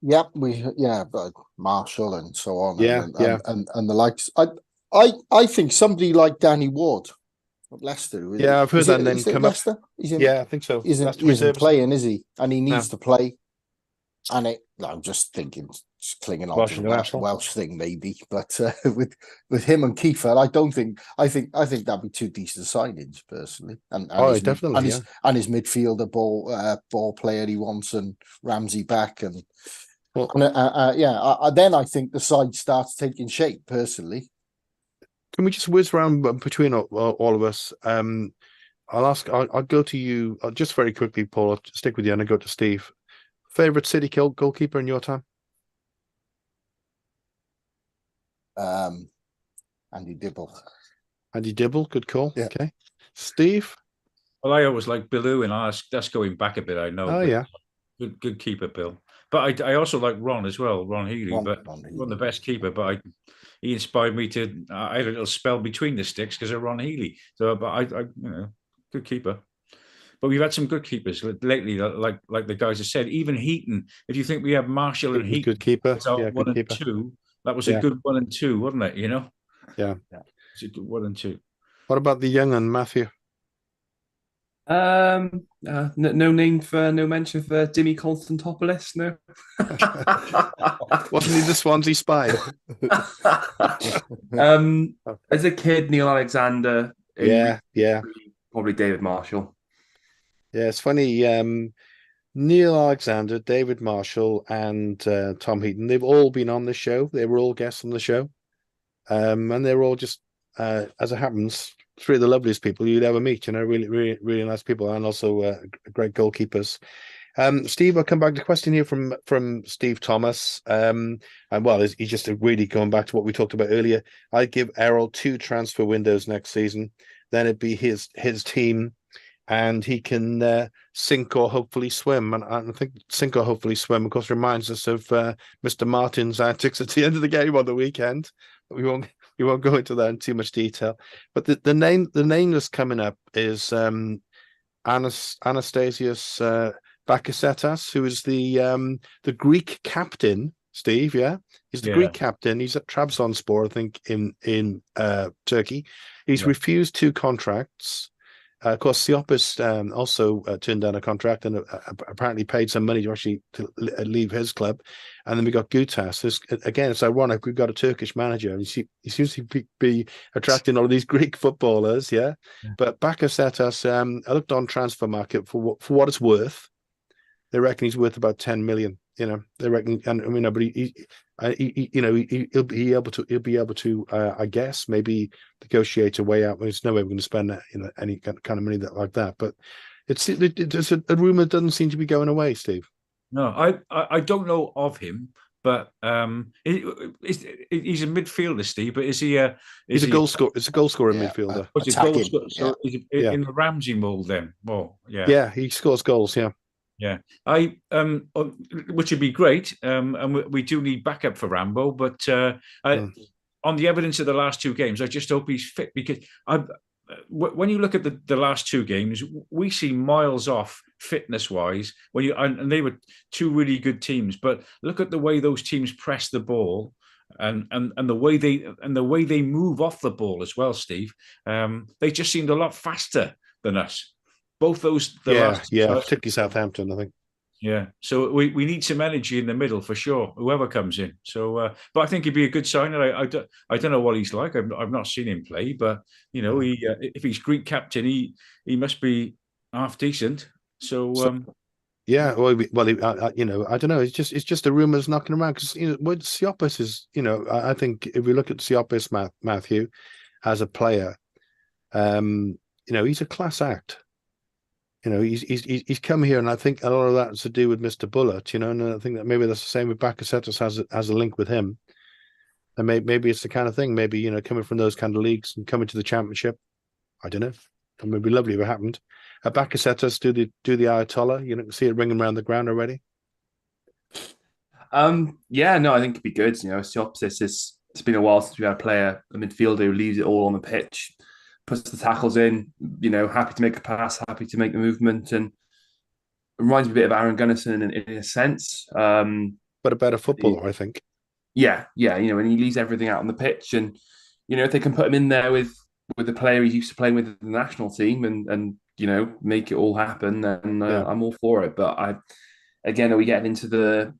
Yep, but Marshall and so on, and the likes. I think somebody like Danny Ward at Leicester. I've heard that name come up. I think so. He's isn't playing, is he? And he needs to play. And I'm just thinking, just clinging on to the Welsh thing, maybe. But with him and Kiefer, I think that'd be 2 decent signings personally. And definitely, and his midfielder ball player he wants, and Ramsey back, and. Then I think the side starts taking shape. Personally, can we just whiz around between all of us? I'll go to you just very quickly, Paul. I'll stick with you, and I go to Steve. Favorite City goalkeeper in your time? Andy Dibble. Andy Dibble, good call. Yeah. Okay, Steve. Well, I always like Bilou, and that's going back a bit. I know. Oh yeah, good keeper, Bill. But I also like Ron as well, Ron Healy. One of the best keeper, but he inspired me to. I had a little spell between the sticks because of Ron Healy. So, but I good keeper. But we've had some good keepers lately, like the guys have said. Even Heaton. If you think we have Marshall and Heaton, good keeper. So 1 and 2. That was a good 1 and 2, wasn't it? Yeah. It's a good 1 and 2. What about the young and Matthew? No mention for Dimi Konstantopoulos. No. Wasn't he the Swansea spy? As a kid, Neil Alexander. Probably David Marshall. Yeah, it's funny. Neil Alexander, David Marshall, and Tom Heaton, they've all been on the show. They were all guests on the show. And they're all just, as it happens, 3 of the loveliest people you'd ever meet. Really, really, really nice people, and also great goalkeepers. Steve, I'll come back to a question here from Steve Thomas. And he's just really going back to what we talked about earlier. I'd give Errol 2 transfer windows next season. Then it'd be his team. and he can sink or hopefully swim. And I think sink or hopefully swim, of course, reminds us of Mr. Martin's antics at the end of the game on the weekend. But we won't go into that in too much detail. But the name that's coming up is Anastasios Bakasetas, who is the Greek captain. Steve, yeah, he's the Greek captain. He's at Trabzonspor, I think, in Turkey. He's refused 2 contracts. Of course, Siopis also turned down a contract and apparently paid some money to actually leave his club. And then we got Gutas. Again, it's ironic. We've got a Turkish manager, and he seems to be attracting all of these Greek footballers. Yeah. But Bakasetas, I looked on Transfer Market for what it's worth. They reckon he's worth about 10 million. You know, they reckon, and I mean, but he'll be able to, I guess, maybe negotiate a way out. There's no way we're going to spend any kind of money like that. But it's a rumor doesn't seem to be going away, Steve. No, I don't know of him, but he's a midfielder, Steve. But is he he's a goal scorer? It's a goal scorer midfielder. What's a goal scorer? So is he in the Ramsey mold then? Well, yeah, he scores goals. Yeah. Yeah, which would be great, and we do need backup for Rambo. But on the evidence of the last 2 games, I just hope he's fit, because when you look at the last 2 games, we see miles off fitness-wise. And they were 2 really good teams, but look at the way those teams press the ball. And the way they move off the ball as well, Steve. They just seemed a lot faster than us. Both those, particularly Southampton, I think. Yeah, so we need some energy in the middle for sure. Whoever comes in. So, but I think he'd be a good sign. I don't know what he's like. I've not seen him play, but if he's Greek captain, he must be half decent. So yeah, well, I don't know. It's just the rumors knocking around, because what Siopis is. I think if we look at Siopis, Matthew, as a player, he's a class act. He's come here, and I think a lot of that's to do with Mr. Bullitt, and I think that maybe that's the same with Bakasetas has a link with him. And maybe it's the kind of thing, maybe, coming from those kind of leagues and coming to the Championship. I don't know. It would be lovely if it happened. Bakasetas do the Ayatollah, see it ringing around the ground already. Yeah, no, I think it'd be good. It's the opposite. It's been a while since we had a midfielder who leaves it all on the pitch, puts the tackles in, happy to make a pass, happy to make the movement, and reminds me a bit of Aaron Gunnison in a sense. But a better footballer, I think. Yeah, and he leaves everything out on the pitch, and if they can put him in there with the player he's used to playing with the national team, and make it all happen, then I'm all for it. But are we getting into the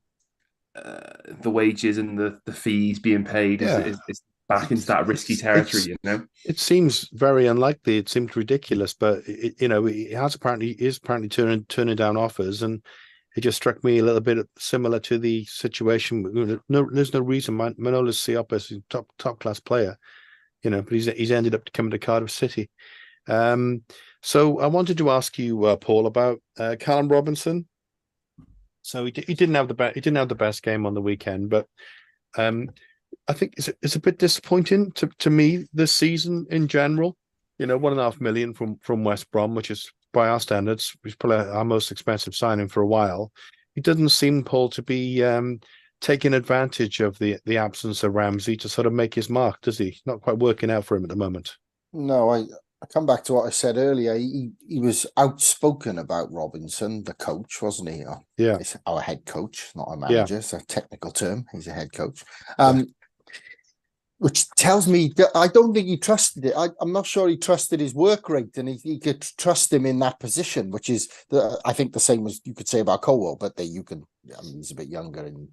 wages and the fees being paid? Is back into that risky territory, It seems very unlikely. It seems ridiculous, but he is apparently turning down offers, and it just struck me a little bit similar to the situation. There's no reason Manolis Siopis is a top class player, but he's ended up coming to Cardiff City. So I wanted to ask you, Paul, about Callum Robinson. So he didn't have the best game on the weekend, but I think it's a bit disappointing to me this season in general. 1.5 million from West Brom, which is, by our standards, was probably our most expensive signing for a while. He doesn't seem, Paul, to be taking advantage of the absence of Ramsey to sort of make his mark, does he? Not quite working out for him at the moment. No, I come back to what I said earlier. He was outspoken about Robinson, the coach, wasn't he? Yeah. It's our head coach, not a manager. It's a technical term. He's a head coach. Which tells me that I don't think he trusted it. I'm not sure he trusted his work rate, and he could trust him in that position, which is, I think, the same as you could say about Colwell, but he's a bit younger, and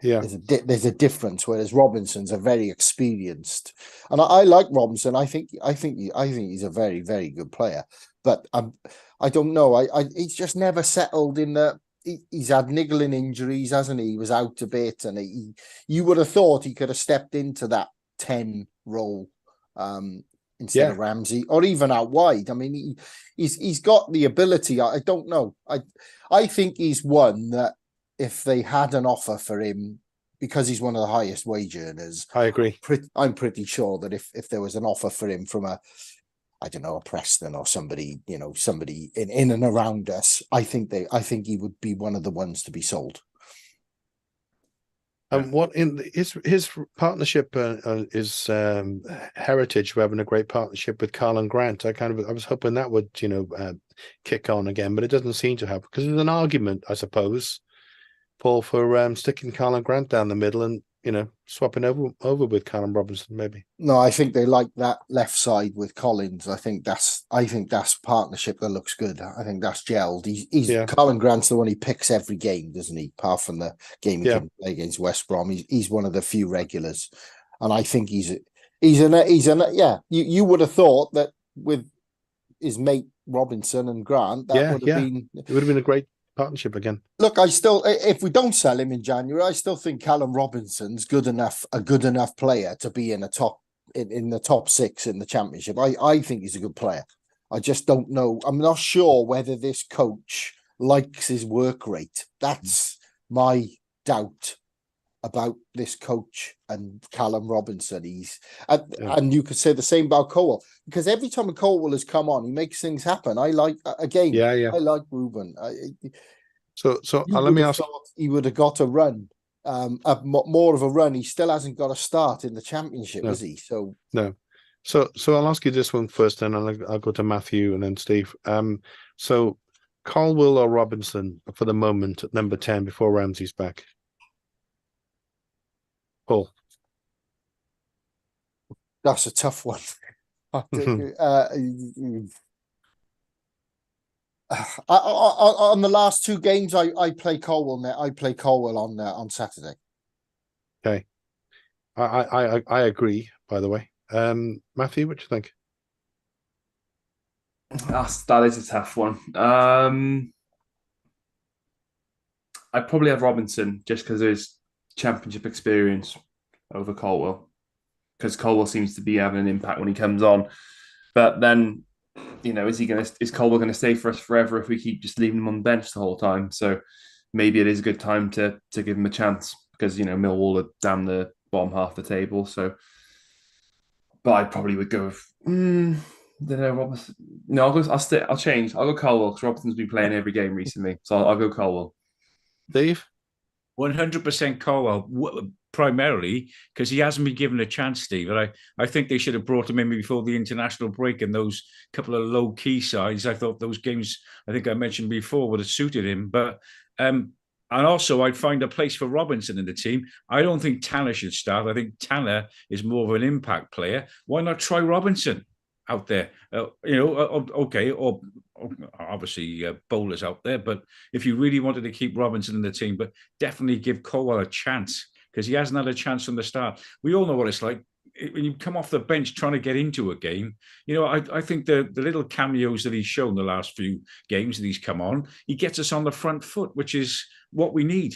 there's a difference. Whereas Robinson's a very experienced, and I like Robinson. I think he's a very, very good player, but I don't know. He's just never settled in the. He's had niggling injuries, hasn't he? He was out a bit, and you would have thought he could have stepped into that 10 role instead of Ramsey, or even out wide. I mean, he's got the ability. I don't know. I think he's one that if they had an offer for him, because he's one of the highest wage earners, I agree. I'm pretty sure that if there was an offer for him from I don't know, a Preston or somebody, somebody in and around us, I think he would be one of the ones to be sold. What in his partnership is heritage for having a great partnership with Carl and Grant. I was hoping that would kick on again, but it doesn't seem to have, because there's an argument, I suppose, Paul, for sticking Carl and Grant down the middle and swapping over with Callum Robinson maybe. No, I think they like that left side with Collins. I think that's partnership that looks good. I think that's gelled. Colin Grant's the one he picks every game, doesn't he? Apart from the game he can play against West Brom, he's one of the few regulars, and I think he's You would have thought that with his mate Robinson and Grant, it would have been a great partnership again. Look, if we don't sell him in January, I still think Callum Robinson's a good enough player to be in the top 6 in the Championship. I think he's a good player. I just don't know. I'm not sure whether this coach likes his work rate. That's my doubt about this coach and Callum Robinson. And you could say the same about Cole, because every time Cole has come on, he makes things happen. I like I like Ruben. So let me ask. He would have got a run, more of a run. He still hasn't got a start in the Championship, has he? So no. So I'll ask you this one first, and I'll go to Matthew and then Steve. So Colwill or Robinson for the moment at number 10 before Ramsey's back? Paul. That's a tough one. I think, on the last 2 games, I play Colwill. I play Colwill on Saturday. Okay, I agree. By the way, Matthew, what do you think? That is a tough one. I probably have Robinson just because of his Championship experience over Colwill, because Colwill seems to be having an impact when he comes on. But then, is Colwill going to stay for us forever if we keep just leaving him on the bench the whole time? So maybe it is a good time to give him a chance, because Millwall are down the bottom half of the table. So, but I probably would go with don't know, Robinson. No, I'll change. I'll go Colwill, because Robinson's been playing every game recently. So I'll go Colwill. Dave? 100% Colwill, primarily because he hasn't been given a chance, Steve. And I think they should have brought him in before the international break, and those couple of low-key sides. I thought those games, I think I mentioned before, would have suited him. But and also, I'd find a place for Robinson in the team. I don't think Tanner should start. I think Tanner is more of an impact player. Why not try Robinson out there? Okay, or obviously bowlers out there. But if you really wanted to keep Robinson in the team, but definitely give Colwill a chance, because he hasn't had a chance from the start. We all know what it's like when you come off the bench trying to get into a game. I think the little cameos that he's shown the last few games that he's come on, he gets us on the front foot, which is what we need.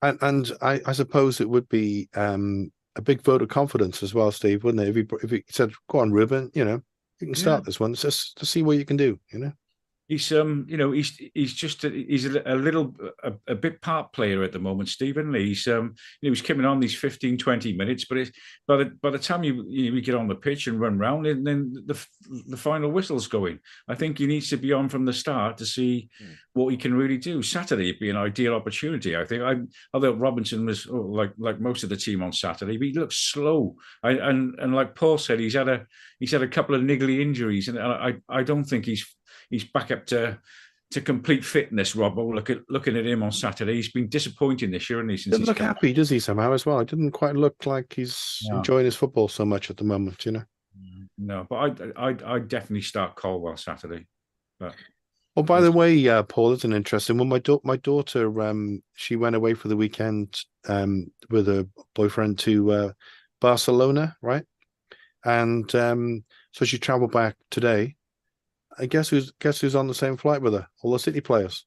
And I suppose it would be a big vote of confidence as well, Steve, wouldn't it? If he said, "Go on, Ruben, you can start this one just to see what you can do." He's he's just a bit part player at the moment, Stephen. He's he's coming on these 15, 20 minutes, but by the time you get on the pitch and run round, and then the final whistle's going. I think he needs to be on from the start to see what he can really do. Saturday would be an ideal opportunity. I think. I thought Robinson was like most of the team on Saturday, but he looked slow. And like Paul said, he's had a couple of niggly injuries, and I don't think he's back up to complete fitness, Rob. Looking at him on Saturday, he's been disappointing this year, and he doesn't look happy, does he? Somehow as well. It didn't quite look like he's enjoying his football so much at the moment. No, but I'd definitely start Colwill Saturday. But well, by the way, Paul, it's an interesting one. My daughter, she went away for the weekend with her boyfriend to Barcelona, right? And so she travelled back today. I guess who's on the same flight with her? All the City players.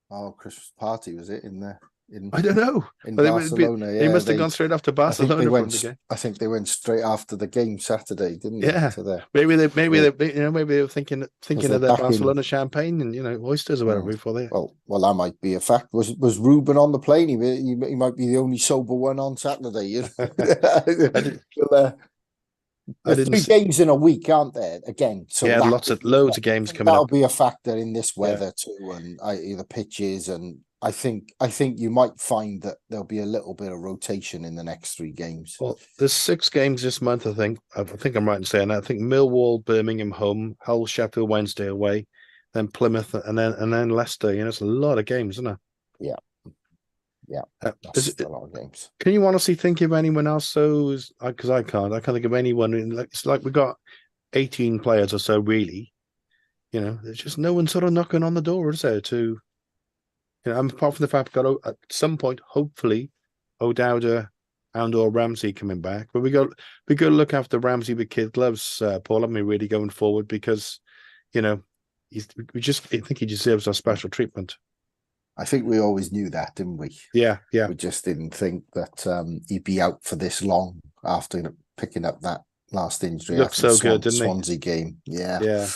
Oh, Christmas party, was it I don't know. In Barcelona. They must have gone straight after Barcelona from the game. I think they went straight after the game Saturday, didn't they? Yeah. Maybe they were thinking of their Barcelona champagne and oysters or whatever before they. Well, that might be a fact. Was Ruben on the plane? He might be the only sober one on Saturday. I There's didn't. 3 games in a week, aren't there? Again, so Yeah, loads of games coming that'll up. be a factor in this Yeah. weather too, and the pitches, and I think you might find that there'll be a little bit of rotation in the next 3 games. Well, there's 6 games this month, I think. I think I'm right in saying that. I think Millwall, Birmingham home, Hull, Sheffield Wednesday away, then Plymouth, and then Leicester. You know, it's a lot of games, isn't it? Yeah. Yeah, Is that's a lot of games. Can you honestly think of anyone else? So, because I can't think of anyone. It's like we got 18 players or so, really. You know, there's just no one sort of knocking on the door, is there? To, you know, apart from the fact we've got at some point, hopefully, O'Dowda and/or Ramsey coming back. But we got to look after Ramsey with kid gloves, Paul. Haven't we really going forward? Because, you know, I think he deserves our special treatment. I think we always knew that, didn't we? Yeah. We just didn't think that he'd be out for this long after picking up that last injury. Looked so good, didn't he? Swansea game. Yeah.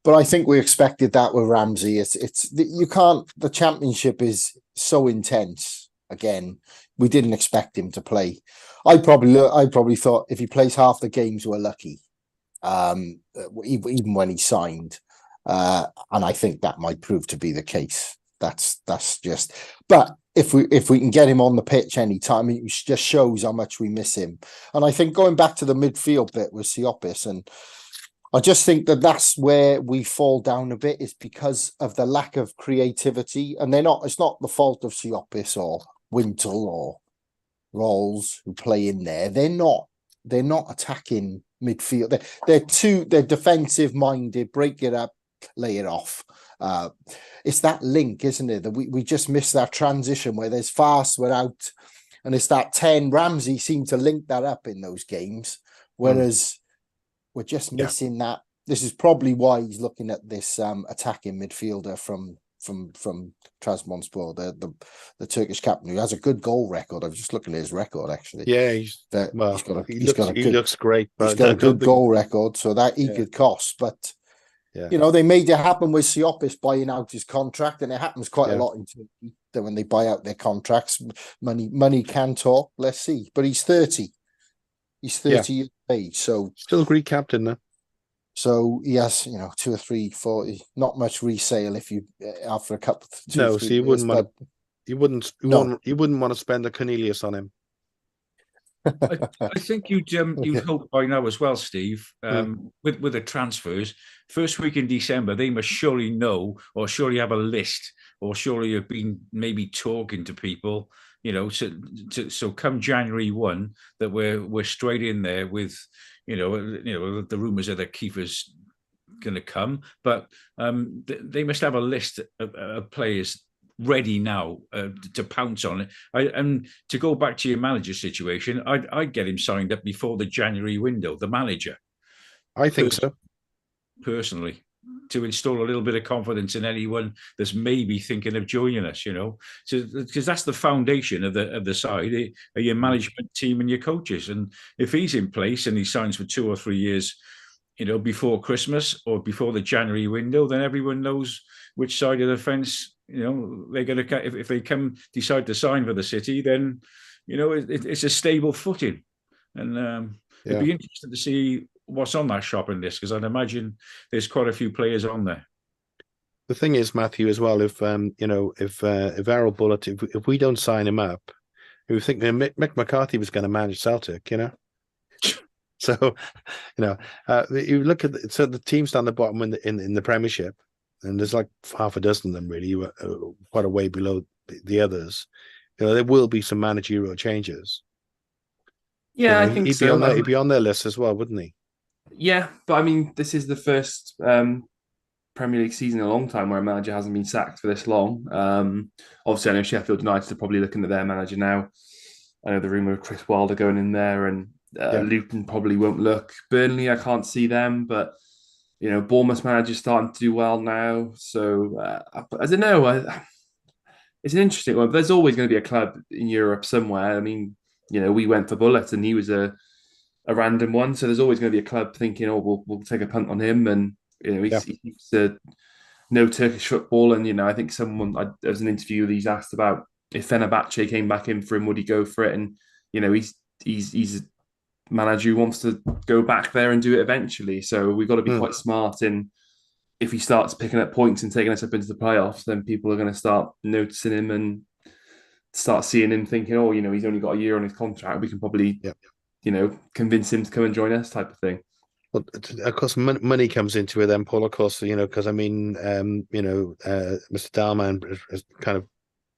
But I think we expected that with Ramsey. It's you can't. The Championship is so intense. Again, we didn't expect him to play. I probably thought if he plays half the games, we're lucky. Even when he signed, and I think that might prove to be the case. That's just. But if we can get him on the pitch anytime, it just shows how much we miss him. And I think going back to the midfield bit with Siopis, and I just think that that's where we fall down a bit, is because of the lack of creativity. And it's not the fault of Siopis or Wintle or Rolls who play in there. They're not attacking midfield. They're defensive minded, break it up, lay it off. It's that link, isn't it? That we just miss that transition where there's fast, we're out, and it's that 10. Ramsey seemed to link that up in those games, whereas we're just missing that. This is probably why he's looking at this attacking midfielder from Trabzonspor, the Turkish captain, who has a good goal record. I'm just looking at his record, actually. Yeah, he looks great, but he's got a good goal record, so that he could cost. But you know, they made it happen with Siopis buying out his contract, and it happens quite a lot in Turkey that when they buy out their contracts, money can talk. Let's see, but he's 30. He's 30 years of age, so still a great captain though. So he has, 2 or 3, 40, not much resale if you after a couple. No, so you wouldn't want to. You wouldn't want to spend a Cornelius on him. I think you'd hope by now as well, Steve. With the transfers, first week in December, they must surely know, or surely have a list, or surely have been maybe talking to people. You know, so come January 1, that we're straight in there with, the rumours are that Kiefer's going to come, but they must have a list of players ready now to pounce on it. And to go back to your manager situation, I'd get him signed up before the January window, the manager. I think so. Personally, to install a little bit of confidence in anyone that's maybe thinking of joining us, so because that's the foundation of the side, your management team and your coaches. And if he's in place and he signs for 2 or 3 years, before Christmas or before the January window, then everyone knows which side of the fence they're going to. If they decide to sign for the City, then it's a stable footing, and it'd be interesting to see what's on that shopping list, because I'd imagine there's quite a few players on there. The thing is, Matthew, as well, if Errol Bullitt, if we don't sign him up, we think Mick McCarthy was going to manage Celtic, So, you look at the teams down the bottom in the Premiership, and there's like half a dozen of them really, quite a way below the others. There will be some managerial changes. Yeah, I think so. He'd be on their list as well, wouldn't he? Yeah, but I mean, this is the first Premier League season in a long time where a manager hasn't been sacked for this long. Obviously, I know Sheffield United are probably looking at their manager now. I know the rumour of Chris Wilder going in there, and Luton probably won't look. Burnley, I can't see them, but Bournemouth's manager's starting to do well now. So I don't know. It's an interesting one. There's always going to be a club in Europe somewhere. I mean, we went for Bullitt, and he was a random one. So there's always going to be a club thinking, "Oh, we'll take a punt on him," and he's no Turkish football. And I think there was an interview that he's asked about if Fenerbahce came back in for him, would he go for it? And he's manager who wants to go back there and do it eventually. So we've got to be quite smart in, if he starts picking up points and taking us up into the playoffs, then people are going to start noticing him and start seeing him thinking, oh, he's only got a year on his contract. We can probably, convince him to come and join us, type of thing. Well, of course, money comes into it then, Paul, of course, because I mean, Mr. Dalman has kind of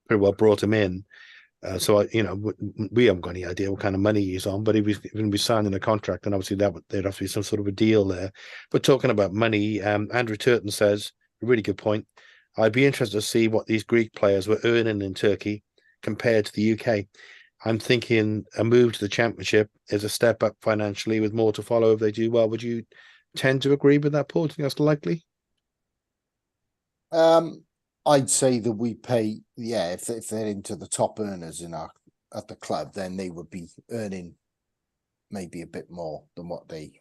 pretty well brought him in. So, we haven't got any idea what kind of money he's on, but if he's going to be signing a contract, then obviously there'd have to be some sort of a deal there. But talking about money, Andrew Turton says, a really good point. I'd be interested to see what these Greek players were earning in Turkey compared to the UK. I'm thinking a move to the Championship is a step up financially with more to follow if they do well. Would you tend to agree with that, Paul? Do you think that's likely? I'd say that we pay, if they're into the top earners at the club, then they would be earning maybe a bit more than what they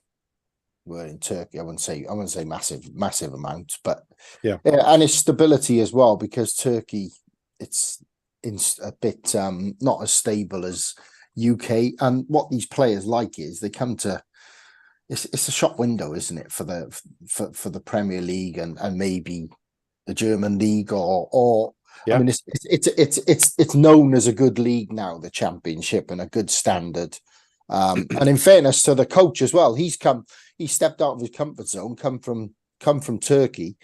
were in Turkey. I wouldn't say massive amounts, but and it's stability as well, because Turkey, it's a bit not as stable as UK. And what these players like is they come to, it's a shop window, isn't it, for the Premier League and maybe the German league or I mean it's known as a good league now, the Championship, and a good standard. And in fairness to the coach as well, he stepped out of his comfort zone, come from Turkey.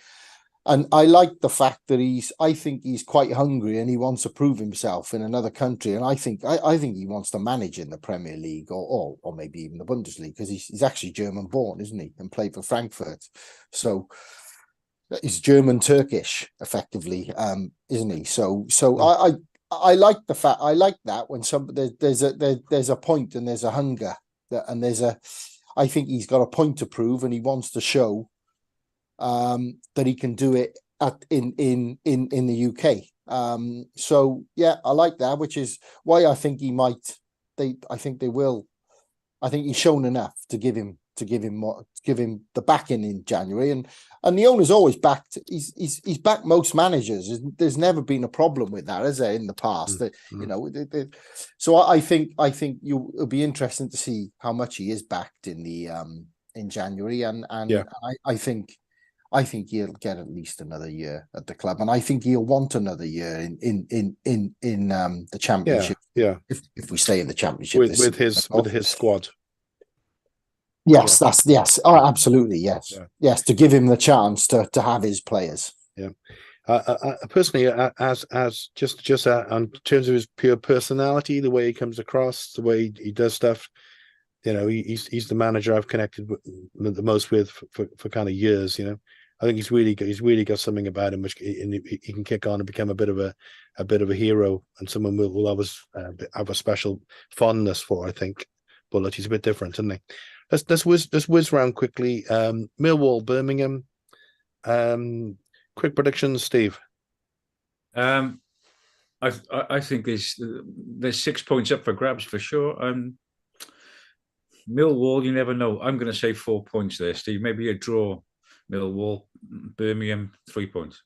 And I like the fact that I think he's quite hungry and he wants to prove himself in another country. And I think he wants to manage in the Premier League or maybe even the Bundesliga, because he's actually German born, isn't he? And played for Frankfurt. So he's German Turkish, effectively, isn't he? So I like the fact, I like that when there's a point and there's a hunger I think he's got a point to prove and he wants to show that he can do it in the UK. So yeah, I like that, which is why I think I think they will. I think he's shown enough to give him the backing in January, and the owner's always backed. He's backed most managers. There's never been a problem with that, has there, in the past? So I think it'll be interesting to see how much he is backed in January, and I think he'll get at least another year at the club, and I think he'll want another year in the Championship. Yeah. If we stay in the Championship with his squad. Yes, yes. Oh, absolutely, yes, yes. To give him the chance to have his players. Yeah. Personally, as just in terms of his pure personality, the way he comes across, the way he does stuff, he's the manager I've connected with the most with for kind of years. I think he's really got something about him which he can kick on and become a bit of a hero, and someone will always have a special fondness for. I think, but he's a bit different, isn't he? Let's whiz round quickly. Millwall, Birmingham. Quick predictions, Steve. I think there's 6 points up for grabs for sure. Millwall, you never know. I'm going to say 4 points there, Steve. Maybe a draw. Millwall, Birmingham, 3 points.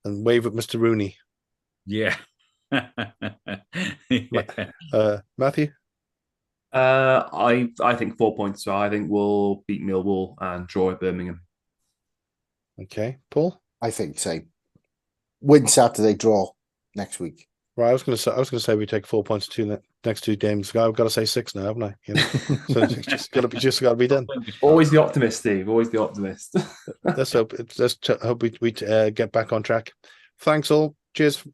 And wave at Mr. Rooney. Yeah. Matthew? I think 4 points. So I think we'll beat Millwall and draw at Birmingham. Okay, Paul. I think same. Win Saturday, draw next week. Right, I was going to say we take 4 points to next two games. I've got to say 6 now, haven't I? So it's just got to be done. Always the optimist, Steve. Always the optimist. Let's hope we get back on track. Thanks all. Cheers